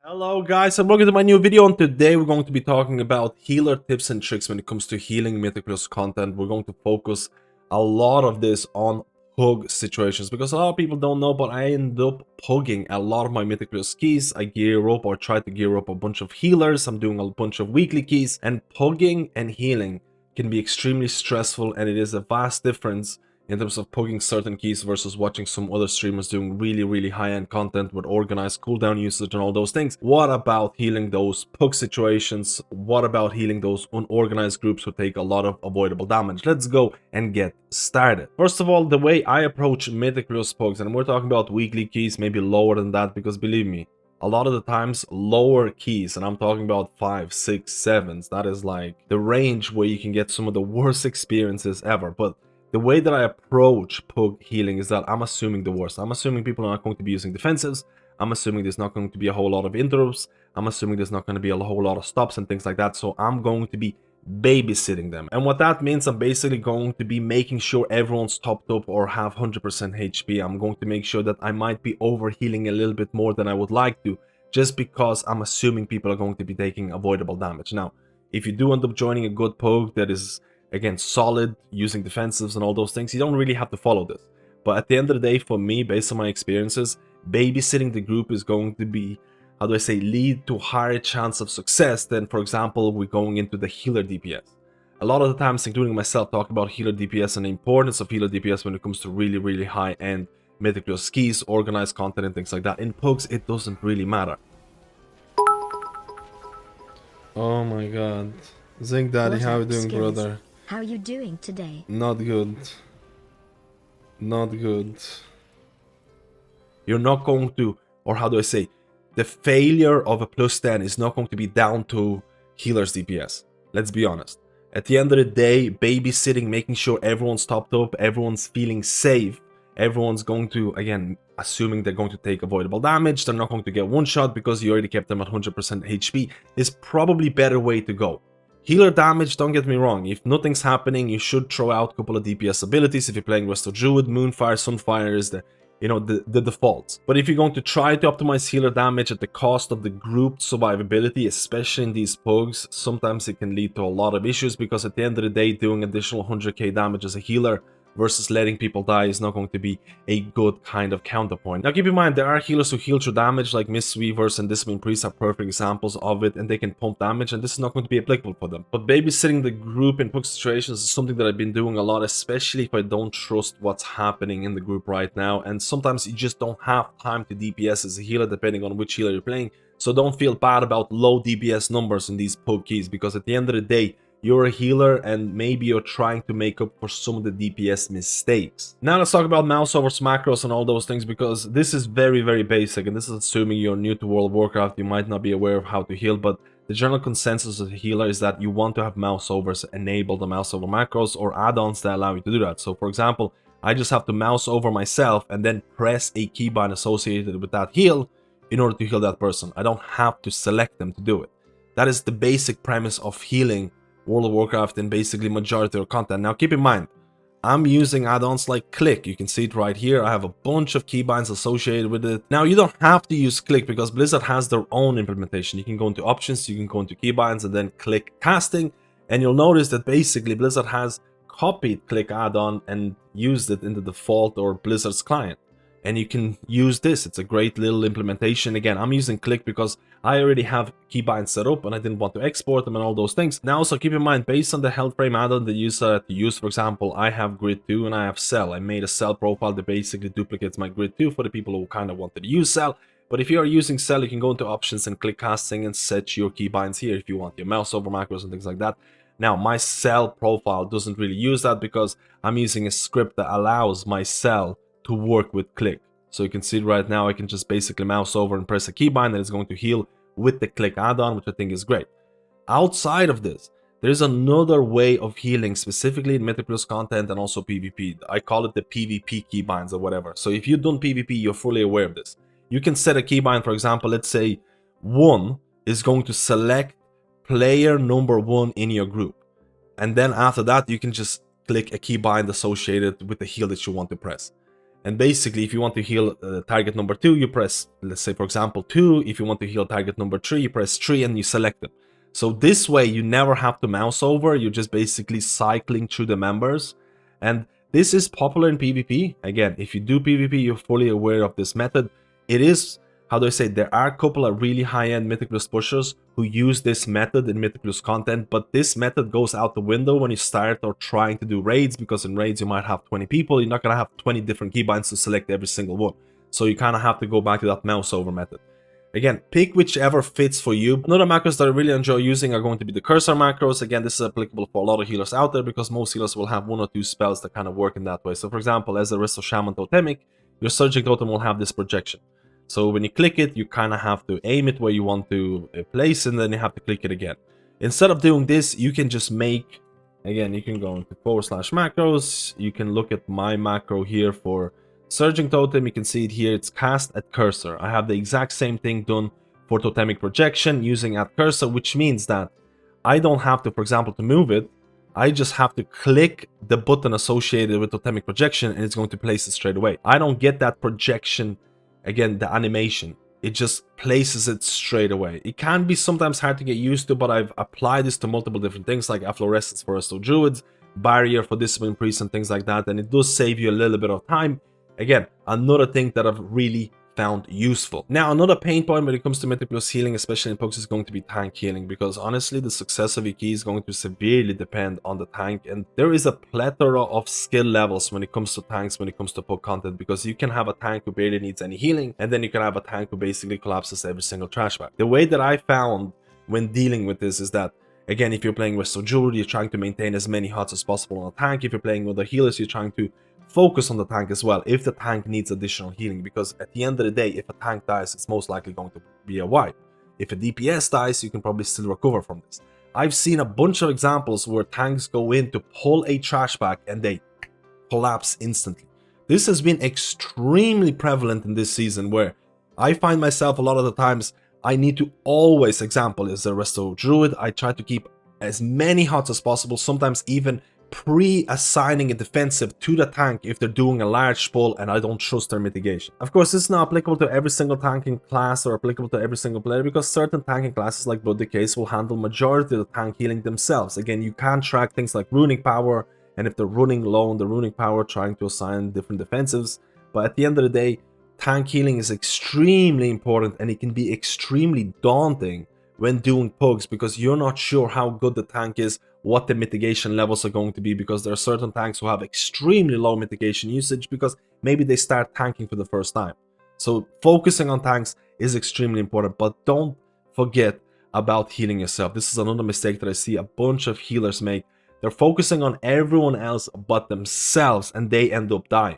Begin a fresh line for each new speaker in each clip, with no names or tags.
Hello guys and welcome to my new video, and today we're going to be talking about healer tips and tricks when it comes to healing Mythic Plus content. We're going to focus a lot of this on pug situations because a lot of people don't know, but I end up pugging a lot of my Mythic Plus keys. I gear up or try to gear up a bunch of healers. I'm doing a bunch of weekly keys, and pugging and healing can be extremely stressful, and it is a vast difference in terms of pugging certain keys versus watching some other streamers doing really high-end content with organized cooldown usage and all those things. What about healing those pug situations? What about healing those unorganized groups who take a lot of avoidable damage? Let's go and get started. First of all, the way I approach Mythic Plus pugs, and we're talking about weekly keys, maybe lower than that, because believe me, a lot of the times lower keys, and I'm talking about 5, 6, 7s, that is like the range where you can get some of the worst experiences ever. But the way that I approach pug healing is that I'm assuming the worst. I'm assuming people are not going to be using defensives. I'm assuming there's not going to be a whole lot of interrupts. I'm assuming there's not going to be a whole lot of stops and things like that. So I'm going to be babysitting them. And what that means, I'm basically going to be making sure everyone's topped up or have 100% HP. I'm going to make sure that I might be overhealing a little bit more than I would like to, just because I'm assuming people are going to be taking avoidable damage. Now, if you do end up joining a good pug that is, again, solid, using defensives and all those things, you don't really have to follow this. But at the end of the day, for me, based on my experiences, babysitting the group is going to be, how do I say, lead to higher chance of success than, for example, we're going into the healer DPS. A lot of the times, including myself, talk about healer DPS and the importance of healer DPS when it comes to really high-end Mythic Plus skis, organized content and things like that. In pugs, it doesn't really matter. Oh my god. Zinc Daddy, how you doing, brother?
How are you doing today?
Not good. Not good. You're not going to, or how do I say, the failure of a plus 10 is not going to be down to healer's DPS. Let's be honest. At the end of the day, babysitting, making sure everyone's topped up, everyone's feeling safe, everyone's going to, again, assuming they're going to take avoidable damage, they're not going to get one shot because you already kept them at 100% HP, is probably better way to go. Healer damage, don't get me wrong, if nothing's happening, you should throw out a couple of DPS abilities. If you're playing Resto Druid, Moonfire, Sunfire is the, the default. But if you're going to try to optimize healer damage at the cost of the grouped survivability, especially in these pugs, sometimes it can lead to a lot of issues, because at the end of the day, doing additional 100k damage as a healer versus letting people die is not going to be a good kind of counterpoint. Now keep in mind, there are healers who heal through damage, like Mistweavers and Discipline Priests are perfect examples of it, and they can pump damage, and this is not going to be applicable for them. But babysitting the group in pug situations is something that I've been doing a lot, especially if I don't trust what's happening in the group right now, and sometimes you just don't have time to DPS as a healer depending on which healer you're playing. So don't feel bad about low DPS numbers in these pug keys, because at the end of the day, you're a healer and maybe you're trying to make up for some of the DPS mistakes. Now let's talk about mouse overs, macros and all those things, because this is very basic, and this is assuming you're new to World of Warcraft. You might not be aware of how to heal, but the general consensus of the healer is that you want to have mouse overs enable, the mouse over macros or add-ons that allow you to do that. So for example, I just have to mouse over myself and then press a keybind associated with that heal in order to heal that person. I don't have to select them to do it. That is the basic premise of healing World of Warcraft and basically majority of content. Now keep in mind, I'm using add-ons like Click. You can see it right here. I have a bunch of keybinds associated with it. Now you don't have to use Click because Blizzard has their own implementation. You can go into options, you can go into keybinds and then click casting, and you'll notice that basically Blizzard has copied Click add-on and used it in the default or Blizzard's client. And you can use this. It's a great little implementation. Again, I'm using Click because I already have keybinds set up and I didn't want to export them and all those things. Now also keep in mind, based on the health frame add-on the user to use, for example, I have grid 2 and I have cell. I made a cell profile that basically duplicates my grid 2 for the people who kind of wanted to use cell. But if you are using cell, you can go into options and click casting and set your keybinds here if you want your mouse over macros and things like that. Now my cell profile doesn't really use that because I'm using a script that allows my cell to work with Click. So you can see right now I can just basically mouse over and press a keybind and it's going to heal with the Click add-on, which I think is great. Outside of this, there's another way of healing, specifically in Mythic Plus content and also PvP. I call it the PvP keybinds or whatever. So if you've done PvP, you're fully aware of this. You can set a keybind, for example, let's say 1 is going to select player number 1 in your group. And then after that, you can just click a keybind associated with the heal that you want to press. And basically, if you want to heal target number 2, you press, let's say, for example, 2. If you want to heal target number 3, you press 3 and you select them. So this way, you never have to mouse over. You're just basically cycling through the members. And this is popular in PvP. Again, if you do PvP, you're fully aware of this method. It is, how do I say, there are a couple of really high-end Mythic Plus pushers who use this method in Mythic Plus content, but this method goes out the window when you start or trying to do raids, because in raids you might have 20 people, you're not going to have 20 different keybinds to select every single one. So you kind of have to go back to that mouse over method. Again, pick whichever fits for you. Another macros that I really enjoy using are going to be the cursor macros. Again, this is applicable for a lot of healers out there because most healers will have 1 or 2 spells that kind of work in that way. So for example, as a Resto Shaman Totemic, your Surging Totem will have this projection. So when you click it, you kind of have to aim it where you want to place, and then you have to click it again. Instead of doing this, you can just make, again, you can go into /macros. You can look at my macro here for Surging Totem. You can see it here. It's cast at cursor. I have the exact same thing done for Totemic Projection using at cursor, which means that I don't have to, for example, to move it. I just have to click the button associated with Totemic Projection and it's going to place it straight away. I don't get that projection, again, the animation. It just places it straight away. It can be sometimes hard to get used to, but I've applied this to multiple different things like Afflorescence for Resto Druids, Barrier for Discipline Priests and things like that, and it does save you a little bit of time. Again, another thing that I've really found useful. Now, another pain point when it comes to Mythic Plus healing, especially in PUGs, is going to be tank healing, because honestly, the success of your key is going to severely depend on the tank, and there is a plethora of skill levels when it comes to tanks, when it comes to PUG content, because you can have a tank who barely needs any healing, and then you can have a tank who basically collapses every single trash bag. The way that I found when dealing with this is that, again, if you're playing Resto Druid, you're trying to maintain as many HUDs as possible on a tank. If you're playing with the healers, you're trying to focus on the tank as well if the tank needs additional healing, because at the end of the day, if a tank dies, it's most likely going to be a wipe. If a DPS dies, you can probably still recover from this. I've seen a bunch of examples where tanks go in to pull a trash bag and they collapse instantly. This has been extremely prevalent in this season, where I find myself a lot of the times I need to always, example, as a Resto Druid, I try to keep as many HUDs as possible, sometimes even pre-assigning a defensive to the tank if they're doing a large pull and I don't trust their mitigation. Of course, this is not applicable to every single tanking class or applicable to every single player, because certain tanking classes like Blood Decays will handle majority of the tank healing themselves. Again, you can track things like runing power, and if they're running low on the runing power, trying to assign different defensives. But at the end of the day, tank healing is extremely important, and it can be extremely daunting when doing PUGs, because you're not sure how good the tank is, what the mitigation levels are going to be, because there are certain tanks who have extremely low mitigation usage because maybe they start tanking for the first time. So focusing on tanks is extremely important, but don't forget about healing yourself. This is another mistake that I see a bunch of healers make. They're focusing on everyone else but themselves, and they end up dying.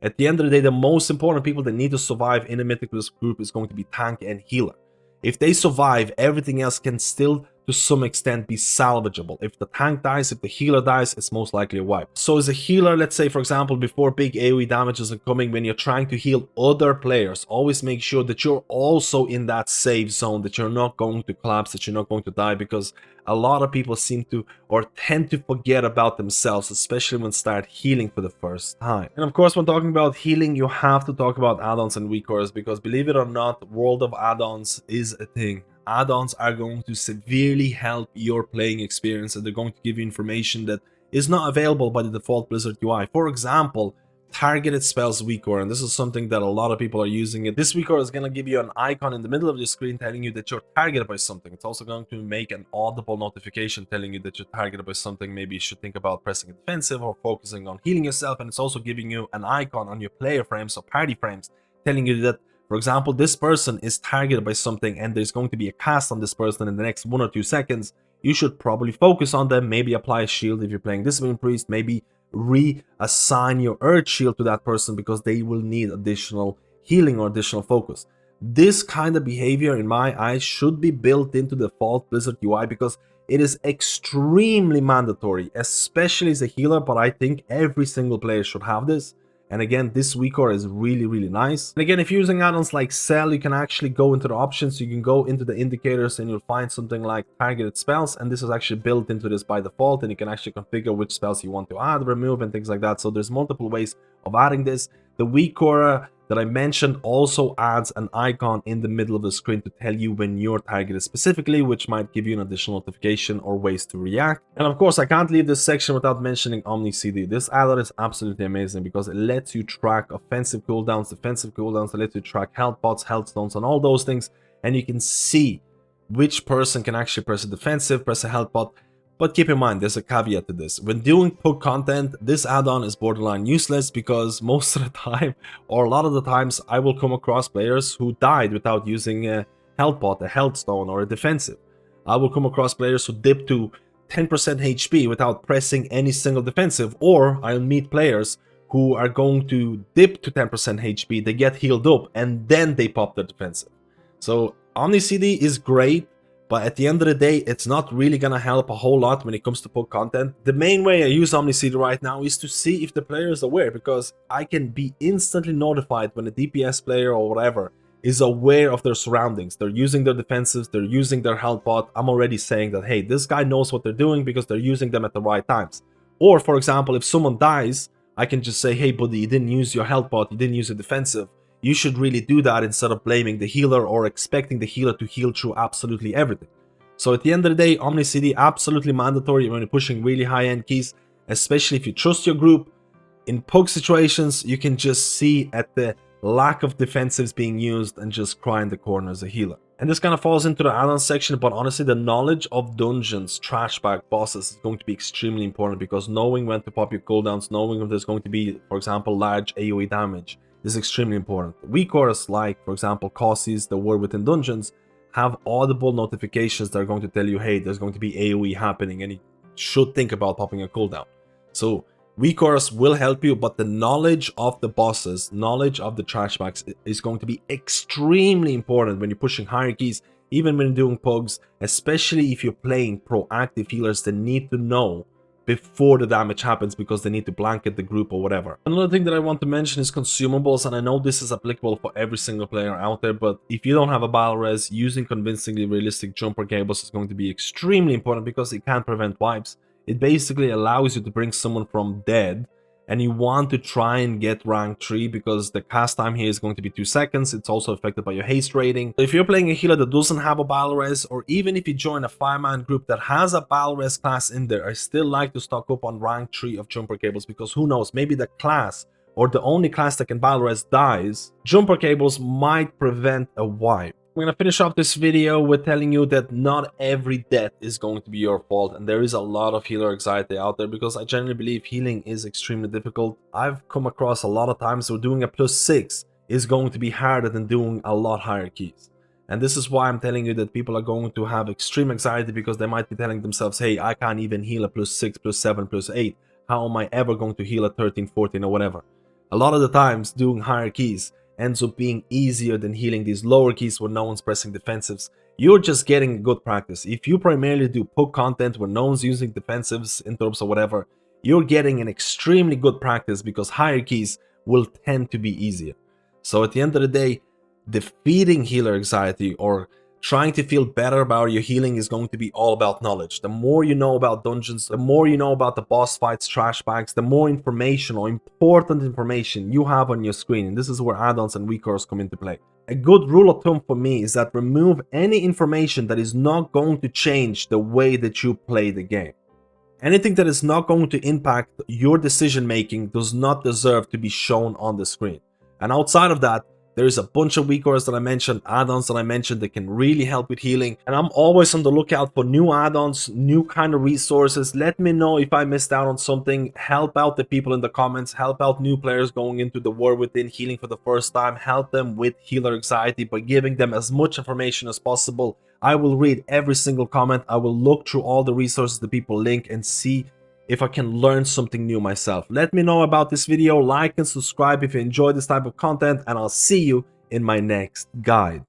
At the end of the day, the most important people that need to survive in a Mythic Plus group is going to be tank and healer. If they survive, everything else can still, to some extent, be salvageable. If the tank dies, if the healer dies, it's most likely a wipe. So as a healer, let's say, for example, before big AoE damages are coming, when you're trying to heal other players, always make sure that you're also in that safe zone, that you're not going to collapse, that you're not going to die, because a lot of people seem to, or tend to, forget about themselves, especially when start healing for the first time. And of course, when talking about healing, you have to talk about add-ons and WeakAuras, because believe it or not, World of Add-ons is a thing. Add-ons are going to severely help your playing experience, and they're going to give you information that is not available by the default Blizzard UI. For example, targeted spells WeakAura, and this is something that a lot of people are using it. This WeakAura is going to give you an icon in the middle of your screen telling you that you're targeted by something. It's also going to make an audible notification telling you that you're targeted by something. Maybe you should think about pressing a defensive or focusing on healing yourself, and it's also giving you an icon on your player frames or party frames telling you that, for example, this person is targeted by something and there's going to be a cast on this person in the next 1 or 2 seconds. You should probably focus on them, maybe apply a shield if you're playing Discipline Priest, maybe reassign your Earth Shield to that person because they will need additional healing or additional focus. This kind of behavior, in my eyes, should be built into the default Blizzard UI because it is extremely mandatory, especially as a healer, but I think every single player should have this. And again, this WeakAura is really, really nice. And again, if you're using add-ons like Cell, you can actually go into the options. You can go into the indicators and you'll find something like targeted spells. And this is actually built into this by default. And you can actually configure which spells you want to add, remove, and things like that. So there's multiple ways of adding this. The WeakAura that I mentioned also adds an icon in the middle of the screen to tell you when you're targeted specifically, which might give you an additional notification or ways to react. And of course, I can't leave this section without mentioning OmniCD. This add-on is absolutely amazing because it lets you track offensive cooldowns, defensive cooldowns, it lets you track health pots, health stones, and all those things, and you can see which person can actually press a defensive, press a health pot. But keep in mind, there's a caveat to this. When doing PUG content, this add-on is borderline useless because most of the time, or a lot of the times, I will come across players who died without using a health pot, a health stone, or a defensive. I will come across players who dip to 10% HP without pressing any single defensive, or I'll meet players who are going to dip to 10% HP, they get healed up, and then they pop the defensive. So OmniCD is great, but at the end of the day, it's not really gonna help a whole lot when it comes to PUG content. The main way I use OmniCD right now is to see if the player is aware, because I can be instantly notified when a DPS player or whatever is aware of their surroundings. They're using their defensives, they're using their health pot. I'm already saying that, hey, this guy knows what they're doing because they're using them at the right times. Or, for example, if someone dies, I can just say, hey, buddy, you didn't use your health pot, you didn't use a defensive. You should really do that instead of blaming the healer or expecting the healer to heal through absolutely everything. So at the end of the day, OmniCD absolutely mandatory when you're pushing really high-end keys, especially if you trust your group. In PUG situations, you can just see at the lack of defensives being used and just cry in the corner as a healer. And this kind of falls into the add-on section, but honestly, the knowledge of dungeons, trash bag, bosses is going to be extremely important because knowing when to pop your cooldowns, knowing if there's going to be, for example, large AoE damage, is extremely important. WeakAuras like, for example, Consumables, the War Within Dungeons, have audible notifications that are going to tell you, hey, there's going to be AoE happening and you should think about popping a cooldown. So WeakAuras will help you, but the knowledge of the bosses, knowledge of the trash bags is going to be extremely important when you're pushing hierarchies, even when you're doing PUGs, especially if you're playing proactive healers that need to know before the damage happens because they need to blanket the group or whatever. Another thing that I want to mention is consumables, and I know this is applicable for every single player out there, but if you don't have a battle res, using convincingly realistic jumper cables is going to be extremely important because it can prevent wipes. It basically allows you to bring someone from dead, and you want to try and get rank 3 because the cast time here is going to be 2 seconds. It's also affected by your haste rating. If you're playing a healer that doesn't have a battle res, or even if you join a 5-man group that has a battle res class in there, I still like to stock up on rank 3 of jumper cables because who knows, maybe the class or the only class that can battle res dies. Jumper cables might prevent a wipe. I'm going to finish off this video with telling you that not every death is going to be your fault, and there is a lot of healer anxiety out there because I generally believe healing is extremely difficult. I've come across a lot of times where doing a +6 is going to be harder than doing a lot higher keys. And this is why I'm telling you that people are going to have extreme anxiety because they might be telling themselves, hey, I can't even heal a +6, +7, +8. How am I ever going to heal a 13, 14 or whatever? A lot of the times doing higher keys ends up being easier than healing these lower keys where no one's pressing defensives. You're just getting good practice. If you primarily do PUG content where no one's using defensives, interrupts or whatever, you're getting an extremely good practice because higher keys will tend to be easier. So at the end of the day, defeating healer anxiety or trying to feel better about your healing is going to be all about knowledge. The more you know about dungeons, the more you know about the boss fights, trash bags, the more information or important information you have on your screen. And this is where add-ons and WeakAuras come into play. A good rule of thumb for me is that remove any information that is not going to change the way that you play the game. Anything that is not going to impact your decision making does not deserve to be shown on the screen. And outside of that, there's a bunch of WeakAuras that I mentioned, add-ons that I mentioned that can really help with healing. And I'm always on the lookout for new add-ons, new kind of resources. Let me know if I missed out on something. Help out the people in the comments. Help out new players going into the War Within healing for the first time. Help them with healer anxiety by giving them as much information as possible. I will read every single comment. I will look through all the resources that people link and see if I can learn something new myself. Let me know about this video, like and subscribe if you enjoy this type of content, and I'll see you in my next guide.